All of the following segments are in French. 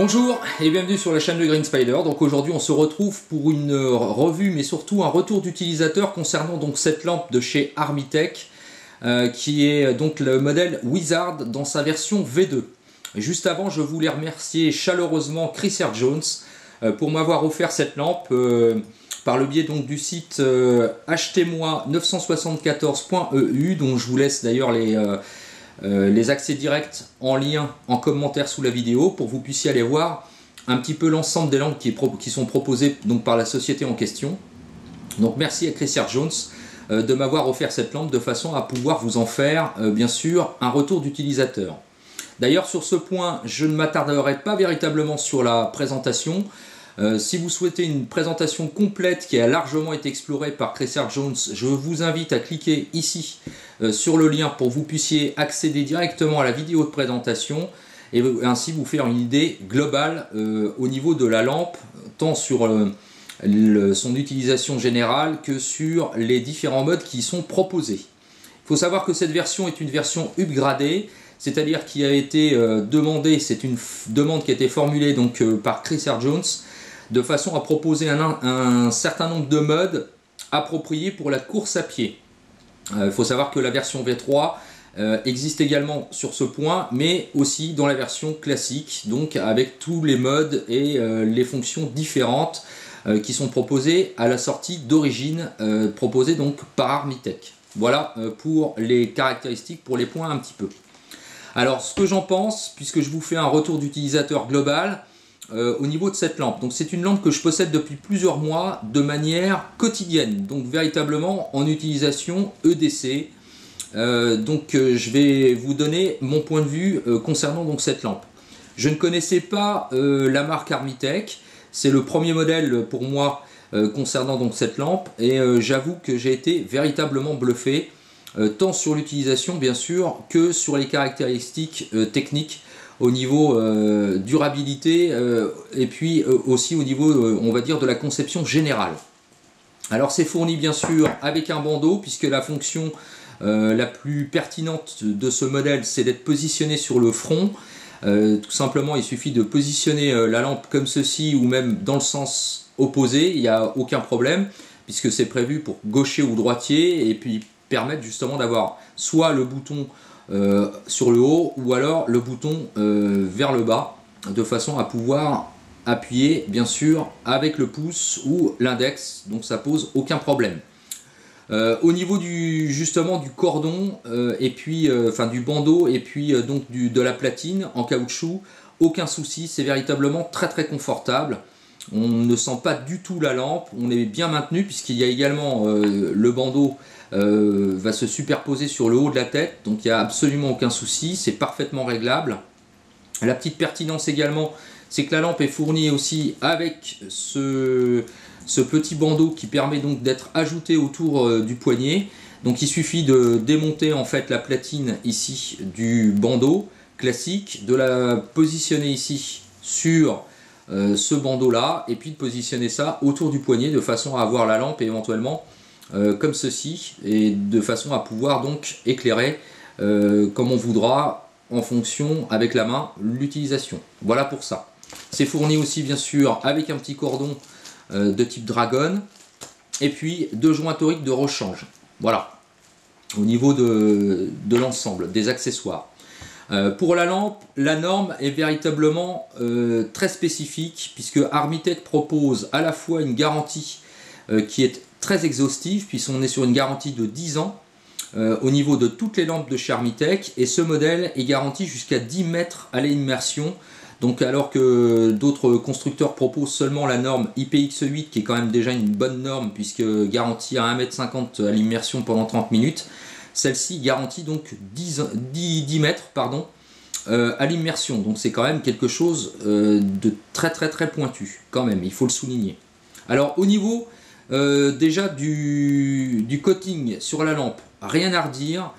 Bonjour et bienvenue sur la chaîne de Green Spider. Donc aujourd'hui on se retrouve pour une revue mais surtout un retour d'utilisateur concernant donc cette lampe de chez Armitech qui est donc le modèle Wizard dans sa version V2. Et juste avant, je voulais remercier chaleureusement Chris R. Jones pour m'avoir offert cette lampe par le biais donc du site achetez-moi974.eu dont je vous laisse d'ailleurs les accès directs en lien en commentaire sous la vidéo pour que vous puissiez aller voir un petit peu l'ensemble des lampes qui sont proposées donc par la société en question. Donc merci à Chris R. Jones de m'avoir offert cette lampe de façon à pouvoir vous en faire bien sûr un retour d'utilisateur. D'ailleurs sur ce point je ne m'attarderai pas véritablement sur la présentation. Si vous souhaitez une présentation complète qui a largement été explorée par Chris R. Jones, je vous invite à cliquer ici sur le lien pour que vous puissiez accéder directement à la vidéo de présentation et ainsi vous faire une idée globale au niveau de la lampe, tant sur son utilisation générale que sur les différents modes qui y sont proposés. Il faut savoir que cette version est une version upgradée, c'est-à-dire qui a été demandée, c'est une demande qui a été formulée donc, par Chris R. Jones, de façon à proposer un certain nombre de modes appropriés pour la course à pied. Il faut savoir que la version V3 existe également sur ce point, mais aussi dans la version classique, donc avec tous les modes et les fonctions différentes qui sont proposées à la sortie d'origine, proposées donc par Armitech. Voilà pour les caractéristiques, pour les points un petit peu. Alors ce que j'en pense, puisque je vous fais un retour d'utilisateur global, au niveau de cette lampe. Donc c'est une lampe que je possède depuis plusieurs mois de manière quotidienne, donc véritablement en utilisation EDC. Je vais vous donner mon point de vue concernant donc cette lampe. Je ne connaissais pas la marque Armitech, c'est le premier modèle pour moi concernant donc cette lampe et j'avoue que j'ai été véritablement bluffé tant sur l'utilisation bien sûr que sur les caractéristiques techniques au niveau durabilité et puis aussi au niveau on va dire de la conception générale. Alors c'est fourni bien sûr avec un bandeau puisque la fonction la plus pertinente de ce modèle c'est d'être positionné sur le front. Tout simplement il suffit de positionner la lampe comme ceci ou même dans le sens opposé, il n'y a aucun problème puisque c'est prévu pour gaucher ou droitier et puis permettre justement d'avoir soit le bouton sur le haut ou alors le bouton vers le bas de façon à pouvoir appuyer bien sûr avec le pouce ou l'index, donc ça pose aucun problème. Au niveau justement du cordon et puis du bandeau et puis donc de la platine en caoutchouc, aucun souci, c'est véritablement très confortable. On ne sent pas du tout la lampe, on est bien maintenu puisqu'il y a également le bandeau va se superposer sur le haut de la tête, donc il n'y a absolument aucun souci, c'est parfaitement réglable. La petite pertinence également, c'est que la lampe est fournie aussi avec ce petit bandeau qui permet donc d'être ajouté autour du poignet. Donc il suffit de démonter en fait la platine ici du bandeau classique, de la positionner ici sur ce bandeau là et puis de positionner ça autour du poignet de façon à avoir la lampe éventuellement comme ceci et de façon à pouvoir donc éclairer comme on voudra en fonction avec la main l'utilisation. Voilà pour ça. C'est fourni aussi bien sûr avec un petit cordon de type Dragon et puis deux joints toriques de rechange. Voilà au niveau de l'ensemble des accessoires. Pour la lampe, la norme est véritablement très spécifique puisque Armitech propose à la fois une garantie qui est très exhaustive puisqu'on est sur une garantie de 10 ans au niveau de toutes les lampes de chez Armitech et ce modèle est garanti jusqu'à 10 mètres à l'immersion. Donc alors que d'autres constructeurs proposent seulement la norme IPX8 qui est quand même déjà une bonne norme puisque garantie à 1,50 m à l'immersion pendant 30 minutes, celle-ci garantit donc 10 mètres pardon, à l'immersion. Donc c'est quand même quelque chose de très pointu quand même, il faut le souligner. Alors au niveau déjà du coating sur la lampe, rien à redire,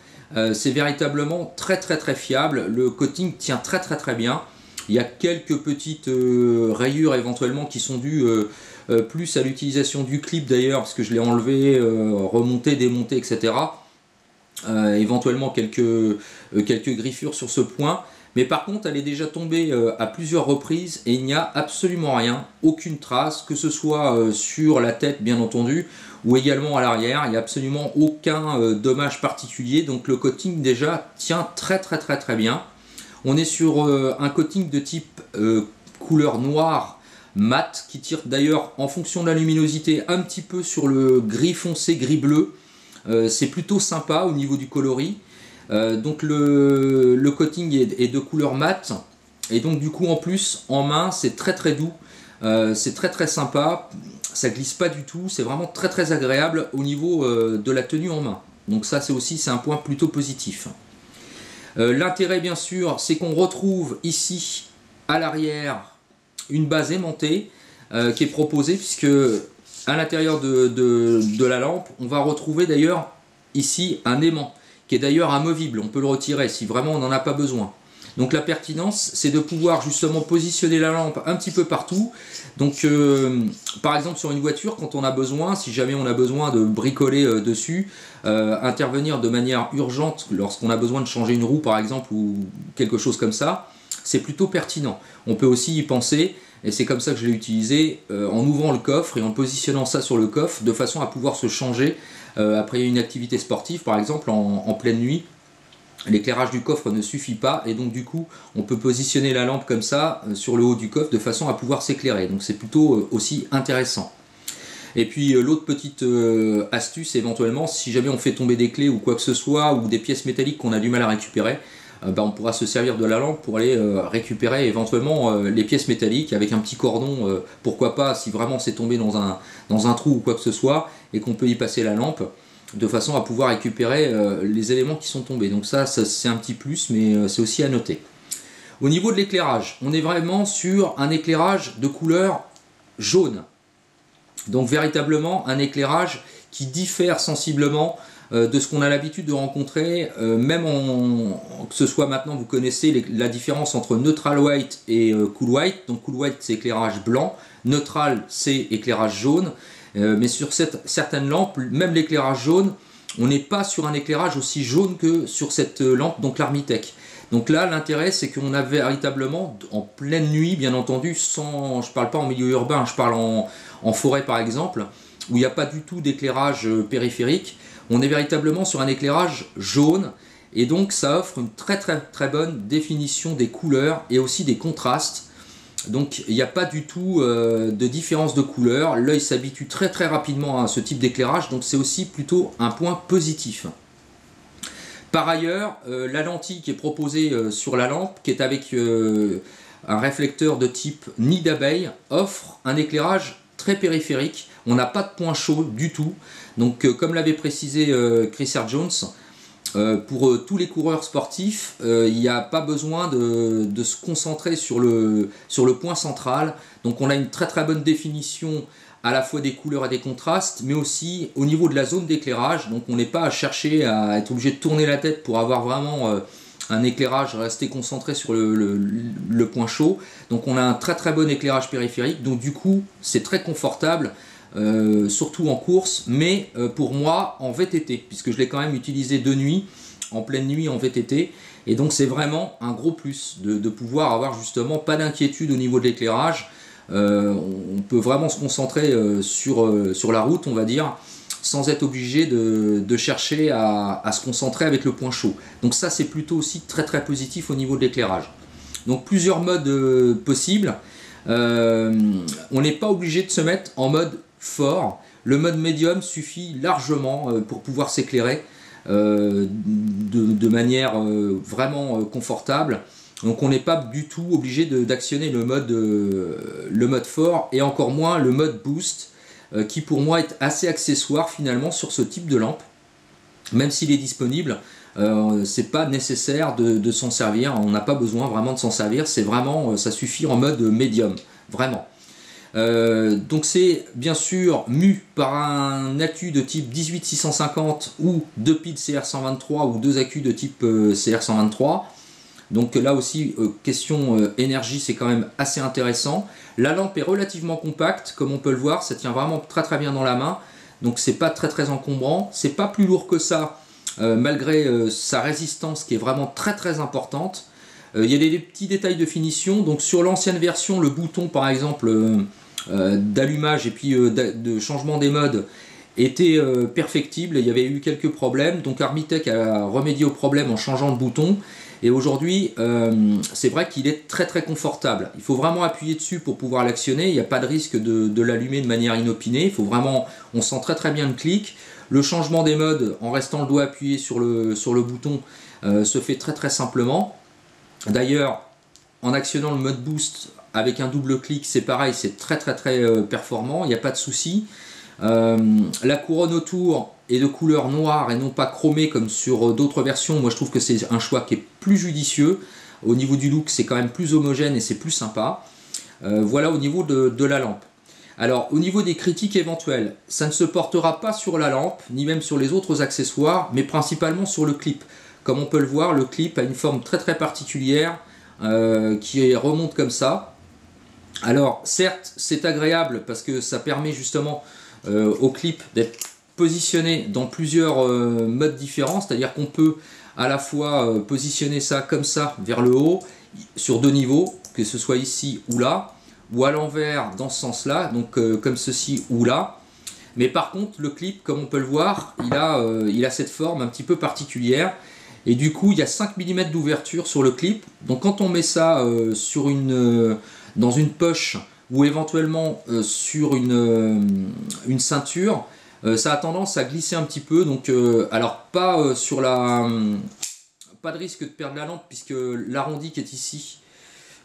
c'est véritablement très fiable, le coating tient très bien. Il y a quelques petites rayures éventuellement qui sont dues plus à l'utilisation du clip d'ailleurs, parce que je l'ai enlevé, remonté, démonté, etc. Éventuellement quelques griffures sur ce point, Mais par contre, elle est déjà tombée à plusieurs reprises et il n'y a absolument rien, aucune trace, que ce soit sur la tête bien entendu, ou également à l'arrière. Il n'y a absolument aucun dommage particulier. Donc le coating déjà tient très bien. On est sur un coating de type couleur noire mat, qui tire d'ailleurs en fonction de la luminosité un petit peu sur le gris foncé, gris bleu. C'est plutôt sympa au niveau du coloris. Donc le coating est de couleur mat, et donc du coup en plus en main c'est très doux, c'est très sympa, ça glisse pas du tout, c'est vraiment très agréable au niveau de la tenue en main. Donc ça c'est un point plutôt positif. L'intérêt bien sûr c'est qu'on retrouve ici à l'arrière une base aimantée qui est proposée, puisque à l'intérieur de la lampe on va retrouver d'ailleurs ici un aimant qui est d'ailleurs amovible, on peut le retirer si vraiment on n'en a pas besoin. Donc la pertinence, c'est de pouvoir justement positionner la lampe un petit peu partout. Donc par exemple sur une voiture, quand on a besoin, si jamais on a besoin de bricoler dessus, intervenir de manière urgente lorsqu'on a besoin de changer une roue par exemple, ou quelque chose comme ça, c'est plutôt pertinent. On peut aussi y penser, et c'est comme ça que je l'ai utilisé, en ouvrant le coffre et en positionnant ça sur le coffre, de façon à pouvoir se changer après une activité sportive par exemple en pleine nuit. L'éclairage du coffre ne suffit pas, et donc du coup on peut positionner la lampe comme ça sur le haut du coffre de façon à pouvoir s'éclairer. Donc c'est plutôt aussi intéressant. Et puis l'autre petite astuce éventuellement, si jamais on fait tomber des clés ou quoi que ce soit, ou des pièces métalliques qu'on a du mal à récupérer, on pourra se servir de la lampe pour aller récupérer éventuellement les pièces métalliques avec un petit cordon, pourquoi pas, si vraiment c'est tombé dans un trou ou quoi que ce soit, et qu'on peut y passer la lampe, de façon à pouvoir récupérer les éléments qui sont tombés. Donc ça c'est un petit plus, mais c'est aussi à noter. Au niveau de l'éclairage, on est vraiment sur un éclairage de couleur jaune. Donc véritablement un éclairage qui diffère sensiblement de ce qu'on a l'habitude de rencontrer, même que ce soit maintenant, vous connaissez la différence entre neutral white et cool white. Donc cool white c'est éclairage blanc, neutral c'est éclairage jaune, mais sur certaines lampes, même l'éclairage jaune, on n'est pas sur un éclairage aussi jaune que sur cette lampe, donc l'Armitech. Donc là l'intérêt c'est qu'on a véritablement en pleine nuit, bien entendu, je ne parle pas en milieu urbain, je parle en forêt par exemple, où il n'y a pas du tout d'éclairage périphérique. On est véritablement sur un éclairage jaune, et donc ça offre une très bonne définition des couleurs et aussi des contrastes. Donc il n'y a pas du tout de différence de couleur, l'œil s'habitue très rapidement à ce type d'éclairage, donc c'est aussi plutôt un point positif. Par ailleurs, la lentille qui est proposée sur la lampe, qui est avec un réflecteur de type nid d'abeille, offre un éclairage très périphérique. On n'a pas de point chaud du tout. Donc comme l'avait précisé Chris Jones, pour tous les coureurs sportifs, il n'y a pas besoin de se concentrer sur le point central. Donc on a une très bonne définition à la fois des couleurs et des contrastes, mais aussi au niveau de la zone d'éclairage. Donc on n'est pas à chercher à être obligé de tourner la tête pour avoir vraiment un éclairage, rester concentré sur le point chaud. Donc on a un très bon éclairage périphérique, donc du coup c'est très confortable, surtout en course, mais pour moi en VTT, puisque je l'ai quand même utilisé de nuit, en pleine nuit en VTT, et donc c'est vraiment un gros plus de pouvoir avoir justement pas d'inquiétude au niveau de l'éclairage. On peut vraiment se concentrer sur la route, on va dire, sans être obligé de chercher à se concentrer avec le point chaud. Donc ça c'est plutôt aussi très positif au niveau de l'éclairage. Donc plusieurs modes possibles. On n'est pas obligé de se mettre en mode fort. Le mode médium suffit largement pour pouvoir s'éclairer de manière vraiment confortable. Donc on n'est pas du tout obligé d'actionner le mode fort, et encore moins le mode boost, qui pour moi est assez accessoire finalement sur ce type de lampe. Même s'il est disponible, c'est pas nécessaire de s'en servir, on n'a pas besoin vraiment de s'en servir, c'est vraiment, ça suffit en mode médium, vraiment. Donc c'est bien sûr mu par un accu de type 18650 ou 2 piles CR123 ou 2 accus de type CR123. Donc là aussi, question énergie, c'est quand même assez intéressant. La lampe est relativement compacte, comme on peut le voir, ça tient vraiment très bien dans la main. Donc c'est pas très encombrant, c'est pas plus lourd que ça, malgré sa résistance qui est vraiment très importante. Il y a des petits détails de finition. Donc sur l'ancienne version, le bouton par exemple d'allumage et puis de changement des modes était perfectible. Il y avait eu quelques problèmes. Donc Armitech a remédié au problème en changeant le bouton. Et aujourd'hui, c'est vrai qu'il est très très confortable. Il faut vraiment appuyer dessus pour pouvoir l'actionner. Il n'y a pas de risque de l'allumer de manière inopinée. Il faut vraiment, on sent très très bien le clic. Le changement des modes, en restant le doigt appuyé sur le bouton, se fait très très simplement. D'ailleurs, en actionnant le mode boost avec un double clic, c'est pareil, c'est très très très performant, il n'y a pas de souci. La couronne autour est de couleur noire et non pas chromée comme sur d'autres versions. Moi je trouve que c'est un choix qui est plus judicieux. Au niveau du look, c'est quand même plus homogène et c'est plus sympa. Voilà au niveau de la lampe. Alors au niveau des critiques éventuelles, ça ne se portera pas sur la lampe, ni même sur les autres accessoires, mais principalement sur le clip. Comme on peut le voir, le clip a une forme très très particulière qui remonte comme ça. Alors certes, c'est agréable parce que ça permet justement au clip d'être positionné dans plusieurs modes différents, c'est-à-dire qu'on peut à la fois positionner ça comme ça vers le haut, sur deux niveaux, que ce soit ici ou là, ou à l'envers dans ce sens-là, donc comme ceci ou là. Mais par contre, le clip, comme on peut le voir, il a cette forme un petit peu particulière. Et du coup, il y a 5 mm d'ouverture sur le clip. Donc quand on met ça dans une poche ou éventuellement sur une ceinture, ça a tendance à glisser un petit peu. Donc, alors pas pas de risque de perdre la lampe puisque l'arrondi qui est ici,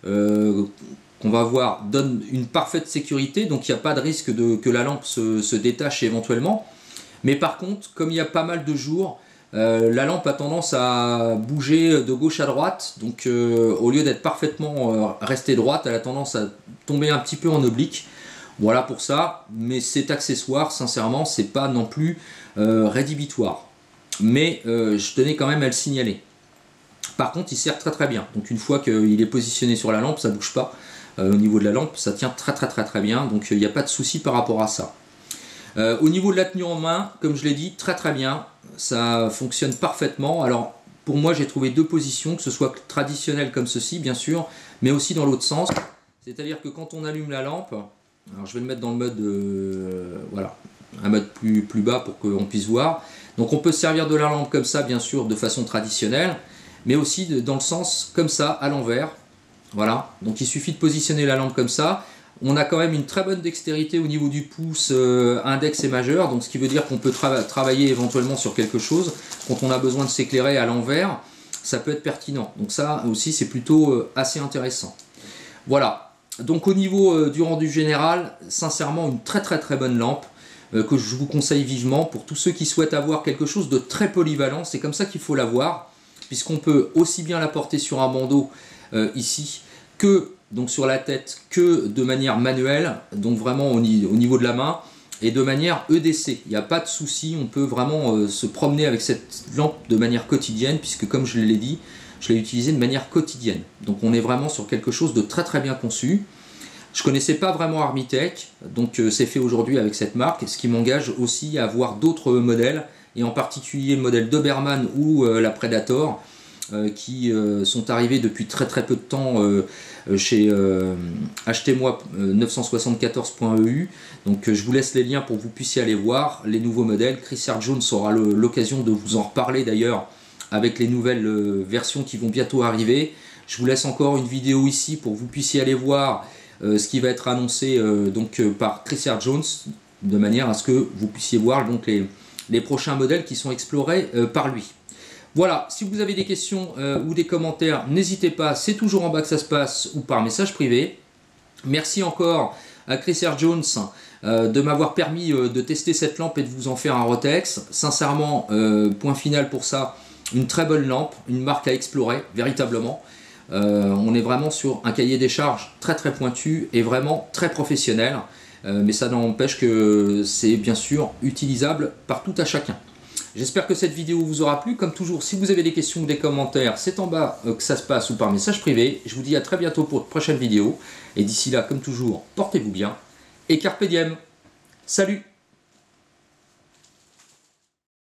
qu'on va voir, donne une parfaite sécurité. Donc il n'y a pas de risque que la lampe se détache éventuellement. Mais par contre, comme il y a pas mal de jours, la lampe a tendance à bouger de gauche à droite, donc au lieu d'être parfaitement restée droite, elle a tendance à tomber un petit peu en oblique. Voilà pour ça, mais cet accessoire, sincèrement, c'est pas non plus rédhibitoire. Mais je tenais quand même à le signaler. Par contre, il sert très très bien. Donc une fois qu'il est positionné sur la lampe, ça bouge pas. Au niveau de la lampe, ça tient très très très très bien, donc il n'y a pas de souci par rapport à ça. Au niveau de la tenue en main, comme je l'ai dit, très très bien, ça fonctionne parfaitement. Alors pour moi j'ai trouvé deux positions, que ce soit traditionnel comme ceci bien sûr, mais aussi dans l'autre sens. C'est-à-dire que quand on allume la lampe, alors je vais le mettre dans le mode, voilà, un mode plus bas pour qu'on puisse voir. Donc on peut se servir de la lampe comme ça bien sûr de façon traditionnelle, mais aussi dans le sens comme ça à l'envers. Voilà, donc il suffit de positionner la lampe comme ça. On a quand même une très bonne dextérité au niveau du pouce index et majeur, donc ce qui veut dire qu'on peut travailler éventuellement sur quelque chose. Quand on a besoin de s'éclairer à l'envers, ça peut être pertinent. Donc ça aussi c'est plutôt assez intéressant. Voilà, donc au niveau du rendu général, sincèrement une très très très bonne lampe que je vous conseille vivement pour tous ceux qui souhaitent avoir quelque chose de très polyvalent. C'est comme ça qu'il faut l'avoir, puisqu'on peut aussi bien la porter sur un bandeau ici que donc sur la tête que de manière manuelle, donc vraiment au niveau de la main et de manière EDC. Il n'y a pas de souci, on peut vraiment se promener avec cette lampe de manière quotidienne, puisque comme je l'ai dit, je l'ai utilisée de manière quotidienne. Donc on est vraiment sur quelque chose de très très bien conçu. Je ne connaissais pas vraiment Armitech, donc c'est fait aujourd'hui avec cette marque, ce qui m'engage aussi à avoir d'autres modèles, et en particulier le modèle Doberman ou la Predator, qui sont arrivés depuis très très peu de temps chez achetez-moi 974.eu. Donc je vous laisse les liens pour que vous puissiez aller voir les nouveaux modèles. Chris Jones aura l'occasion de vous en reparler d'ailleurs avec les nouvelles versions qui vont bientôt arriver. Je vous laisse encore une vidéo ici pour que vous puissiez aller voir ce qui va être annoncé par Chris Jones, de manière à ce que vous puissiez voir donc les prochains modèles qui sont explorés par lui. Voilà, si vous avez des questions ou des commentaires, n'hésitez pas, c'est toujours en bas que ça se passe ou par message privé. Merci encore à Chris Jones de m'avoir permis de tester cette lampe et de vous en faire un Rotex. Sincèrement, point final pour ça, une très bonne lampe, une marque à explorer, véritablement. On est vraiment sur un cahier des charges très très pointu et vraiment très professionnel. Mais ça n'empêche que c'est bien sûr utilisable par tout à chacun. J'espère que cette vidéo vous aura plu. Comme toujours, si vous avez des questions ou des commentaires, c'est en bas que ça se passe ou par message privé. Je vous dis à très bientôt pour une prochaine vidéo. Et d'ici là, comme toujours, portez-vous bien et carpe diem. Salut!